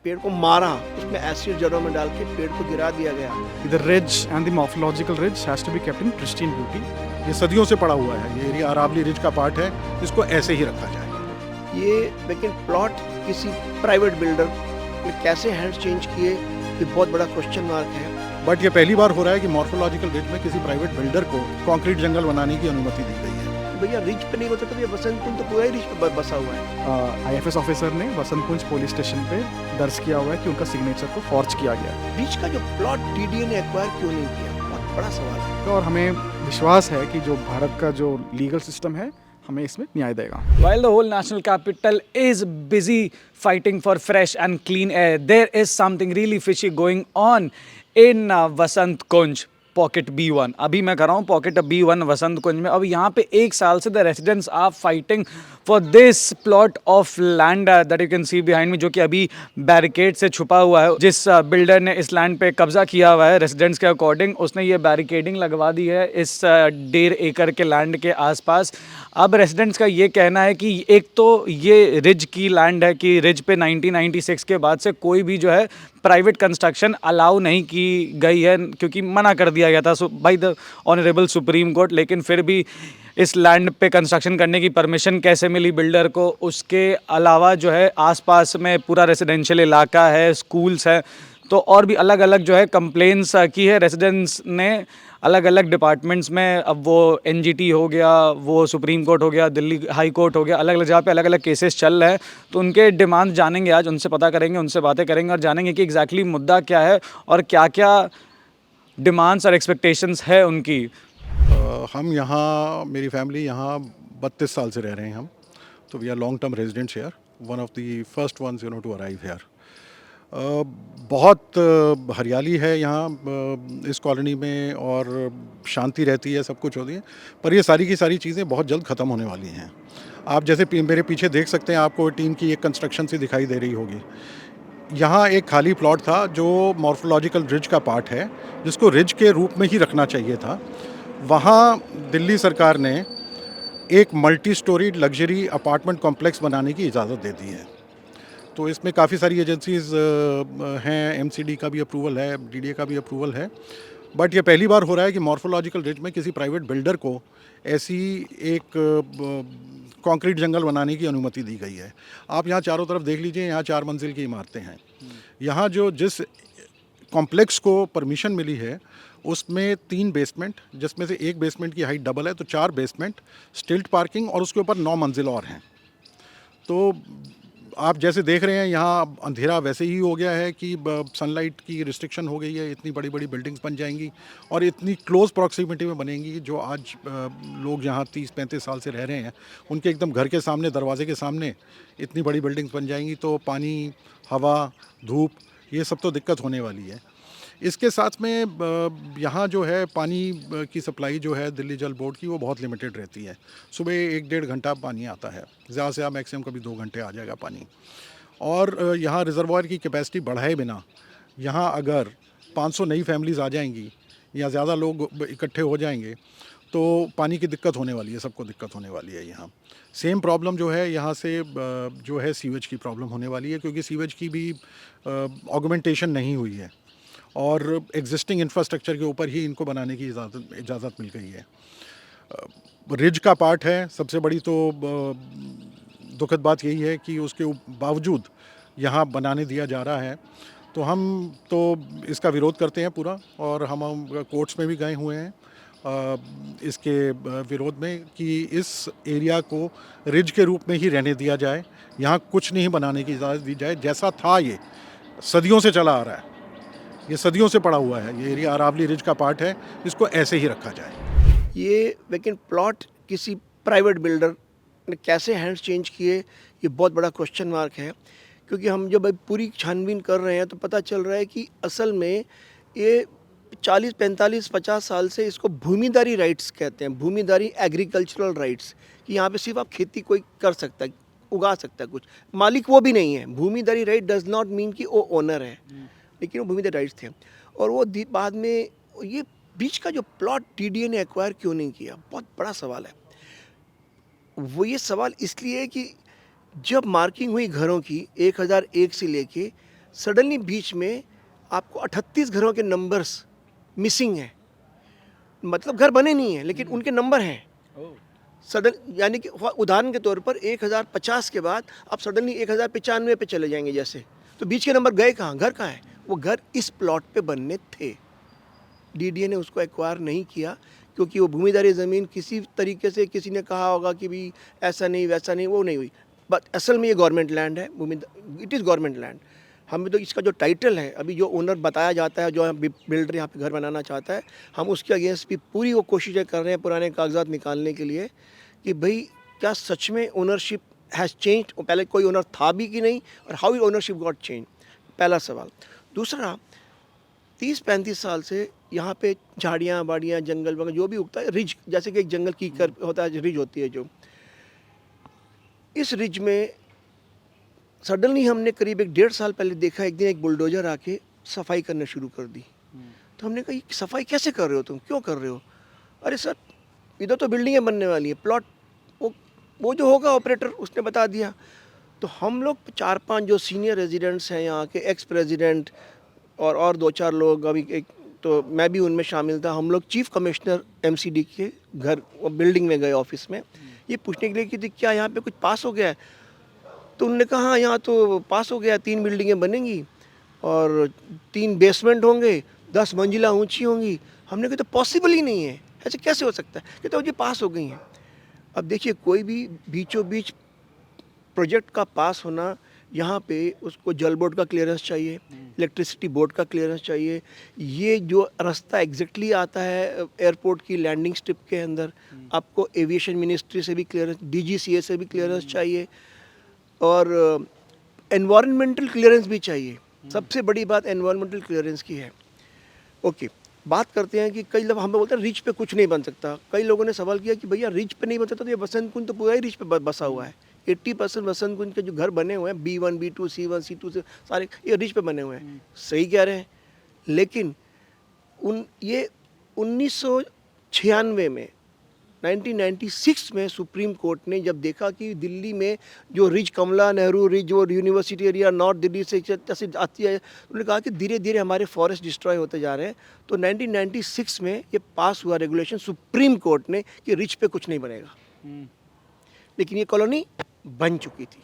पेड़ को मारा, उसमें एसिड जड़ों में डाल के पेड़ को गिरा दिया गया। The ridge and the morphological ridge has to be kept in pristine beauty. ये सदियों से पड़ा हुआ है, ये एरिया अरावली रिज का पार्ट है, इसको ऐसे ही रखा जाए। ये लेकिन प्लॉट किसी प्राइवेट बिल्डर ने कैसे हैंड्स चेंज किए, ये बहुत बड़ा क्वेश्चन मार्क है। बट ये पहली बार हो रहा है कि मॉर्फोलॉजिकल रिज में किसी प्राइवेट बिल्डर को कंक्रीट जंगल बनाने की अनुमति दी गई है। भैया रिज पे नहीं होता तो ये वसंत कुंज तो पूरा ही रिज पे बसा हुआ है। IFS ऑफिसर ने वसंत कुंज पुलिस स्टेशन पे दर्ज किया हुआ है कि उनका सिग्नेचर को फॉर्ज किया गया है। रिज का जो प्लॉट TDA ने एक्वायर क्यों नहीं किया, बहुत बड़ा सवाल है। और हमें विश्वास है कि जो भारत का जो लीगल सिस्टम है हमें इसमें न्याय देगा। While the whole national capital is busy fighting for fresh and clean air, there is something really fishy going on in Vasant Kunj. Pocket B1 अभी मैं कर रहा हूँ पॉकेट B1 वसंत कुंज में। अब यहाँ पे एक साल से the residents are fighting for this plot of land that you can see behind me, जो कि अभी बैरिकेड से छुपा हुआ है। जिस बिल्डर ने इस लैंड पे कब्जा किया हुआ है रेसिडेंट्स के अकॉर्डिंग, उसने ये बैरिकेडिंग लगवा दी है इस 1.5 एकड़ के लैंड के आसपास। अब रेसिडेंट्स का ये कहना है कि एक तो ये रिज की लैंड है कि रिज पे 1996 के बाद से कोई भी जो है प्राइवेट कंस्ट्रक्शन अलाउ नहीं की गई है, क्योंकि मना कर दिया गया था by the honourable supreme court. लेकिन फिर भी इस लैंड पे कंस्ट्रक्शन करने की परमिशन कैसे मिली बिल्डर को? उसके अलावा जो है आसपास में पूरा रेजिडेंशियल इलाका है, स्कूल्स है, तो और भी अलग अलग जो है कंप्लेंट्स की है रेजिडेंट्स ने अलग अलग डिपार्टमेंट्स में। अब वो NGT हो गया, वो सुप्रीम कोर्ट हो गया, दिल्ली हाई कोर्ट हो गया, अलग अलग जगह पे अलग अलग केसेस चल रहे हैं। तो उनके डिमांड जानेंगे आज, उनसे पता करेंगे, उनसे बातें करेंगे और जानेंगे कि एग्जैक्टली मुद्दा क्या है और क्या क्या डिमांड्स और एक्सपेक्टेशंस है उनकी। हम यहाँ, मेरी फैमिली यहाँ 32 साल से रह रहे हैं हम, तो we are long term residents here, one of the first ones to arrive here. बहुत हरियाली है यहाँ इस कॉलोनी में और शांति रहती है, सब कुछ होती है, पर ये सारी की सारी चीज़ें बहुत जल्द ख़त्म होने वाली हैं। आप जैसे मेरे पीछे देख सकते हैं, आपको टीम की एक कंस्ट्रक्शन सी दिखाई दे रही होगी। यहाँ एक खाली प्लॉट था जो मॉर्फोलॉजिकल रिज का पार्ट है, जिसको रिज के रूप में ही रखना चाहिए था। वहाँ दिल्ली सरकार ने एक multi storeyed luxury apartment complex बनाने की इजाज़त दे दी है। तो इसमें काफ़ी सारी एजेंसीज़ हैं, MCD का भी अप्रूवल है, DDA का भी अप्रूवल है। बट ये पहली बार हो रहा है कि मॉर्फोलॉजिकल रिज में किसी प्राइवेट बिल्डर को ऐसी एक कंक्रीट जंगल बनाने की अनुमति दी गई है। आप यहाँ चारों तरफ देख लीजिए, यहाँ 4 मंजिल की इमारतें हैं। यहाँ जो जिस कॉम्प्लेक्स को परमिशन मिली है उसमें 3 बेसमेंट, जिसमें से एक बेसमेंट की हाइट डबल है, तो 4 बेसमेंट, स्टिल्ट पार्किंग और उसके ऊपर 9 मंजिल और हैं। तो आप जैसे देख रहे हैं यहाँ अंधेरा वैसे ही हो गया है कि सनलाइट की रिस्ट्रिक्शन हो गई है, इतनी बड़ी बड़ी बिल्डिंग्स बन जाएंगी और इतनी क्लोज प्रॉक्सिमिटी में बनेंगी। जो आज लोग यहाँ 30-35 साल से रह रहे हैं, उनके एकदम घर के सामने, दरवाजे के सामने इतनी बड़ी बिल्डिंग्स बन जाएंगी, तो पानी, हवा, धूप, ये सब तो दिक्कत होने वाली है। इसके साथ में यहाँ जो है पानी की सप्लाई जो है दिल्ली जल बोर्ड की, वो बहुत लिमिटेड रहती है। सुबह 1-1.5 घंटा पानी आता है, ज़्यादा से ज़्यादा मैक्सिमम कभी 2 घंटे आ जाएगा पानी। और यहाँ रिजर्वायर की कैपेसिटी बढ़ाए बिना यहाँ अगर 500 नई फैमिलीज़ आ जाएंगी या ज़्यादा लोग इकट्ठे हो जाएंगे तो पानी की दिक्कत होने वाली है, सबको दिक्कत होने वाली है। यहाँ सेम प्रॉब्लम जो है यहाँ से जो है सीवेज की प्रॉब्लम होने वाली है, क्योंकि सीवेज की भी ऑगमेंटेशन नहीं हुई है और एग्जिस्टिंग इंफ्रास्ट्रक्चर के ऊपर ही इनको बनाने की इजाज़त मिल गई है। रिज का पार्ट है, सबसे बड़ी तो दुखद बात यही है कि उसके बावजूद यहाँ बनाने दिया जा रहा है। तो हम तो इसका विरोध करते हैं पूरा, और हम कोर्ट्स में भी गए हुए हैं इसके विरोध में कि इस एरिया को रिज के रूप में ही रहने दिया जाए, यहाँ कुछ नहीं बनाने की इजाज़त दी जाए। जैसा था ये सदियों से चला आ रहा है, ये सदियों से पड़ा हुआ है, ये एरिया अरावली रिज का पार्ट है, इसको ऐसे ही रखा जाए। ये लेकिन प्लॉट किसी प्राइवेट बिल्डर ने कैसे हैंड्स चेंज किए, ये बहुत बड़ा क्वेश्चन मार्क है। क्योंकि हम जब पूरी छानबीन कर रहे हैं तो पता चल रहा है कि असल में ये 40, 45, 50 साल से इसको भूमिदारी राइट्स कहते हैं, भूमिदारी एग्रीकल्चरल राइट्स, कि यहाँ पे सिर्फ आप खेती कोई कर सकता है, उगा सकता है, कुछ मालिक वो भी नहीं है। भूमिदारी राइट डज नॉट मीन कि वो ओनर है, लेकिन वो भूमिदारी राइट्स थे। और वो बाद में ये बीच का जो प्लॉट TDA ने एक्वायर क्यों नहीं किया, बहुत बड़ा सवाल है। वो ये सवाल इसलिए है कि जब मार्किंग हुई घरों की 1001 से लेके सडनली बीच में आपको 38 घरों के नंबर्स मिसिंग हैं, मतलब घर बने नहीं हैं लेकिन उनके नंबर हैं सडन, यानी कि उदाहरण के तौर पर 1050 के बाद आप सडनली 1095 पे चले जाएंगे जैसे, तो बीच के नंबर गए कहाँ, घर कहाँ है? वो घर इस प्लॉट पे बनने थे, डीडीए ने उसको एक्वायर नहीं किया क्योंकि वो भूमिधारी ज़मीन किसी तरीके से किसी ने कहा होगा कि भी ऐसा नहीं वैसा नहीं, वो नहीं हुई। बट असल में ये गवर्नमेंट लैंड है, इट इज़ गवर्नमेंट लैंड। हमें तो इसका जो टाइटल है, अभी जो ओनर बताया जाता है, जो बिल्डर यहाँ पे घर बनाना चाहता है, हम उसके अगेंस्ट भी पूरी वो कोशिशें कर रहे हैं पुराने कागजात निकालने के लिए कि भाई क्या सच में ओनरशिप हैज़ चेंज, पहले कोई ओनर था भी कि नहीं, और हाउ ओनरशिप गॉट चेंज, पहला सवाल। दूसरा, 30-35 साल से यहाँ पे झाड़ियाँ बाड़ियाँ जंगल वगैरह जो भी उगता है, रिज जैसे कि एक जंगल की कर होता है, रिज होती है जो, इस रिज में सडनली हमने करीब 1-1.5 साल पहले देखा, एक दिन एक बुलडोजर आके सफाई करना शुरू कर दी। तो हमने कहा ये सफाई कैसे कर रहे हो तुम, क्यों कर रहे हो? अरे सर इधर तो बिल्डिंगें बनने वाली हैं, प्लॉट वो जो होगा ऑपरेटर उसने बता दिया। तो हम लोग 4-5 जो सीनियर रेजिडेंट्स हैं यहाँ के, एक्स प्रेसिडेंट और 2-4 लोग, अभी एक तो मैं भी उनमें शामिल था, हम लोग चीफ कमिश्नर एमसीडी के घर बिल्डिंग में गए ऑफिस में, ये पूछने के लिए कि क्या यहाँ पे कुछ पास हो गया है? तो उन्होंने कहा हाँ यहाँ तो पास हो गया, 3 बिल्डिंगें बनेंगी और 3 बेसमेंट होंगे, 10 मंजिला ऊंची होंगी। हमने कहा तो पॉसिबल ही नहीं है, ऐसे कैसे हो सकता है? कहते जी पास हो गई हैं। अब देखिए कोई भी बीचों बीच प्रोजेक्ट का पास होना, यहाँ पे उसको जल बोर्ड का क्लियरेंस चाहिए, इलेक्ट्रिसिटी बोर्ड का क्लियरेंस चाहिए, ये जो रास्ता एग्जैक्टली आता है एयरपोर्ट की लैंडिंग स्ट्रिप के अंदर, आपको एविएशन मिनिस्ट्री से भी क्लियरेंस, डीजीसीए से भी क्लियरेंस चाहिए, और एनवायरमेंटल क्लियरेंस भी चाहिए। सबसे बड़ी बात एनवायरमेंटल क्लियरेंस की है। ओके, बात करते हैं कि कई लोग हमें बोलते हैं रिच पे कुछ नहीं बन सकता। कई लोगों ने सवाल किया कि भैया रिच पे नहीं बन सकता तो ये वसंत कुंज तो पूरा ही रिच पे बसा हुआ है। 80% वसंत कुंज के जो घर बने हुए हैं B1, B2, C1, C2 से सारे ये रिच पे बने हुए हैं। सही कह रहे हैं, लेकिन ये 1996 में 1996 में सुप्रीम कोर्ट ने जब देखा कि दिल्ली में जो रिज, कमला नेहरू रिज और यूनिवर्सिटी एरिया नॉर्थ दिल्ली से जैसे आती है, उन्होंने कहा कि धीरे धीरे हमारे फॉरेस्ट डिस्ट्रॉय होते जा रहे हैं। तो 1996 में ये पास हुआ रेगुलेशन सुप्रीम कोर्ट ने कि रिज पे कुछ नहीं बनेगा, लेकिन ये कॉलोनी बन चुकी थी,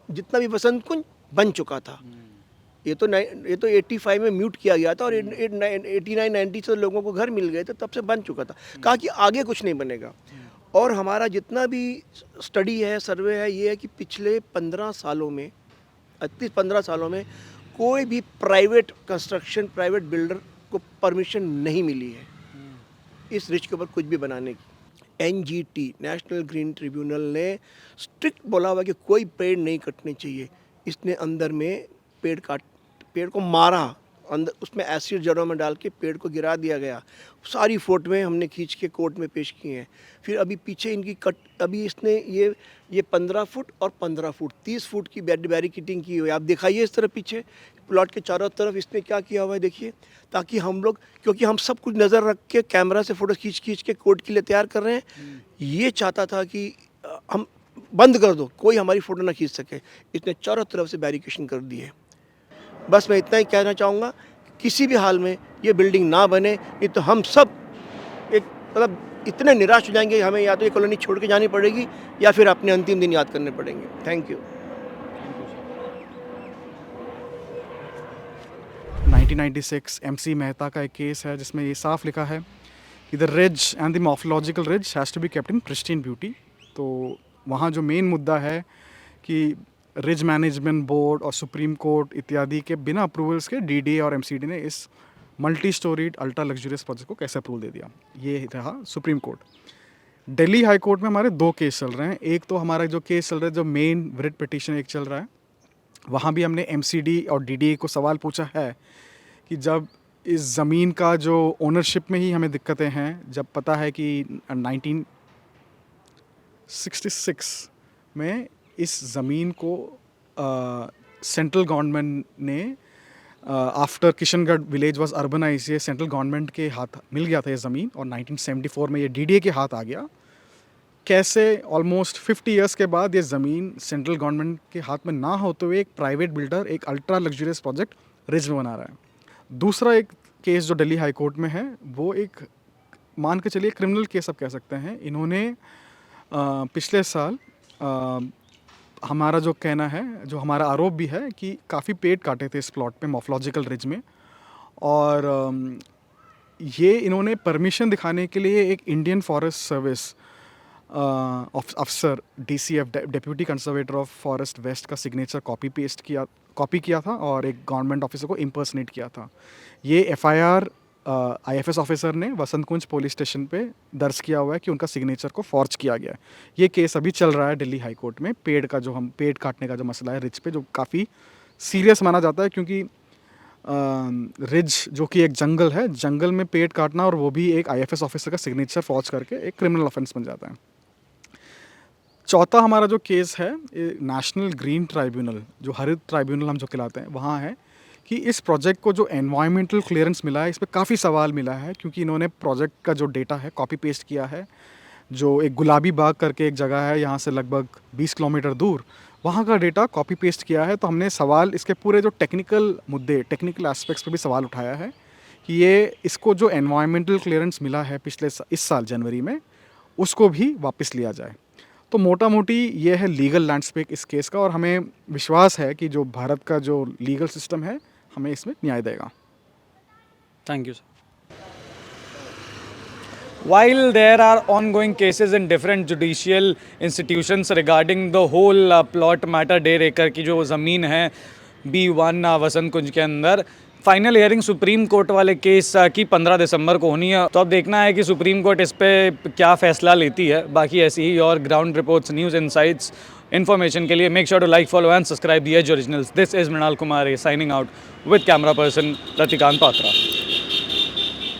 जितना भी वसंत कुंज बन चुका था। ये तो 85 में म्यूट किया गया था और 89-90 से लोगों को घर मिल गए थे, तब से बन चुका था। कहा कि आगे कुछ नहीं बनेगा। और हमारा जितना भी स्टडी है, सर्वे है, ये है कि पिछले 15 सालों में 15 सालों में कोई भी प्राइवेट कंस्ट्रक्शन, प्राइवेट बिल्डर को परमिशन नहीं मिली है इस रिच के ऊपर कुछ भी बनाने की। NGT, नेशनल ग्रीन ट्रिब्यूनल ने स्ट्रिक्ट बोला हुआ कि कोई पेड़ नहीं कटने चाहिए। इसने अंदर में पेड़ को मारा, अंदर उसमें एसिड जड़ों में डाल के पेड़ को गिरा दिया गया। सारी फोटोएं हमने खींच के कोर्ट में पेश की हैं। फिर अभी पीछे इनकी अभी इसने ये 15 फुट और 15 फुट 30 फुट की बैरिकेडिंग की हुई है। आप दिखाइए इस तरफ पीछे प्लॉट के चारों तरफ इसने क्या किया हुआ है, देखिए, ताकि हम लोग, क्योंकि हम सब कुछ नज़र रख के कैमरा से फ़ोटो खींच के कोर्ट के लिए तैयार कर रहे हैं। ये चाहता था कि हम बंद कर दो, कोई हमारी फ़ोटो ना खींच सके। इसने चारों तरफ से बैरिकेशन कर दी है। बस मैं इतना ही कहना चाहूँगा, किसी भी हाल में ये बिल्डिंग ना बने, नहीं तो हम सब एक मतलब इतने निराश हो जाएंगे, हमें या तो ये कॉलोनी छोड़ के जानी पड़ेगी या फिर अपने अंतिम दिन याद करने पड़ेंगे। Thank you. 1996 MC मेहता का एक केस है जिसमें ये साफ लिखा है कि the ridge and the morphological ridge has to be kept in pristine beauty. तो वहाँ जो मेन मुद्दा है कि रिज मैनेजमेंट बोर्ड और सुप्रीम कोर्ट इत्यादि के बिना अप्रूवल्स के DDA और MCD ने इस multi storeyed ultra luxurious project को कैसे अप्रूवल दे दिया। ये रहा supreme court. Delhi high court में हमारे 2 केस चल रहे हैं। एक तो हमारा जो केस चल रहा है, जो मेन रिट पिटीशन एक चल रहा है, वहाँ भी हमने MCD और DDA को सवाल पूछा है कि जब इस ज़मीन का जो ओनरशिप में ही हमें दिक्कतें हैं, जब पता है कि 1966 में इस ज़मीन को सेंट्रल गवर्नमेंट ने after Kishangarh village was urbanise, ये सेंट्रल गवर्नमेंट के हाथ मिल गया था ये ज़मीन, और 1974 में ये DDA के हाथ आ गया। कैसे ऑलमोस्ट 50 इयर्स के बाद ये ज़मीन सेंट्रल गवर्नमेंट के हाथ में ना होते हुए एक प्राइवेट बिल्डर एक अल्ट्रा लग्जरियस प्रोजेक्ट रिज में बना रहा है। दूसरा एक केस जो दिल्ली हाई कोर्ट में है वो एक मान के चलिए क्रिमिनल केस आप कह सकते हैं। इन्होंने पिछले साल हमारा जो कहना है, जो हमारा आरोप भी है कि काफ़ी पेड़ काटे थे इस प्लॉट पे मॉर्फोलॉजिकल रिज में, और ये इन्होंने परमिशन दिखाने के लिए एक इंडियन फॉरेस्ट सर्विस अफसर DCF deputy conservator of forest west का सिग्नेचर कॉपी किया था और एक गवर्नमेंट ऑफिसर को इम्पर्सनेट किया था। ये FIR IFS ऑफिसर ने वसंत कुंज पुलिस स्टेशन पे दर्ज किया हुआ है कि उनका सिग्नेचर को फॉर्ज किया गया है। ये केस अभी चल रहा है दिल्ली हाई कोर्ट में। पेड़ काटने का जो मसला है रिज पे, जो काफ़ी सीरियस माना जाता है, क्योंकि रिज जो कि एक जंगल है, जंगल में पेड़ काटना और वो भी एक IFS ऑफिसर का सिग्नेचर फॉर्ज करके एक क्रिमिनल ऑफेंस बन जाता है। चौथा हमारा जो केस है नेशनल ग्रीन ट्राइब्यूनल, जो हरित ट्राइब्यूनल हम जो कहलाते हैं, वहाँ है कि इस प्रोजेक्ट को जो एनवायरमेंटल क्लियरेंस मिला है इस पर काफ़ी सवाल मिला है, क्योंकि इन्होंने प्रोजेक्ट का जो डेटा है कॉपी पेस्ट किया है। जो एक गुलाबी बाग करके एक जगह है यहाँ से लगभग 20 किलोमीटर दूर, वहाँ का डेटा कॉपी पेस्ट किया है। तो हमने सवाल इसके पूरे जो टेक्निकल मुद्दे, टेक्निकल एस्पेक्ट्स पे भी सवाल उठाया है कि ये इसको जो एनवायरमेंटल क्लियरेंस मिला है इस साल जनवरी में, उसको भी वापस लिया जाए। तो मोटा मोटी ये है लीगल लैंडस्केप इस केस का, और हमें विश्वास है कि जो भारत का जो लीगल सिस्टम है हमें इसमें न्याय देगा। Thank you, sir. While there are ongoing cases in different judicial institutions regarding the whole plot matter, 1.5 एकड़ की जो ज़मीन है B1 वसंत कुंज के अंदर, फाइनल हियरिंग सुप्रीम कोर्ट वाले केस की 15 दिसंबर को होनी है। तो अब देखना है कि सुप्रीम कोर्ट इस पे क्या फ़ैसला लेती है। बाकी ऐसी ही और ground reports, news insights, information के लिए make sure to like, follow and subscribe the Edge Originals. This is Mrinal Kumar signing out with camera person Ratikant Patra.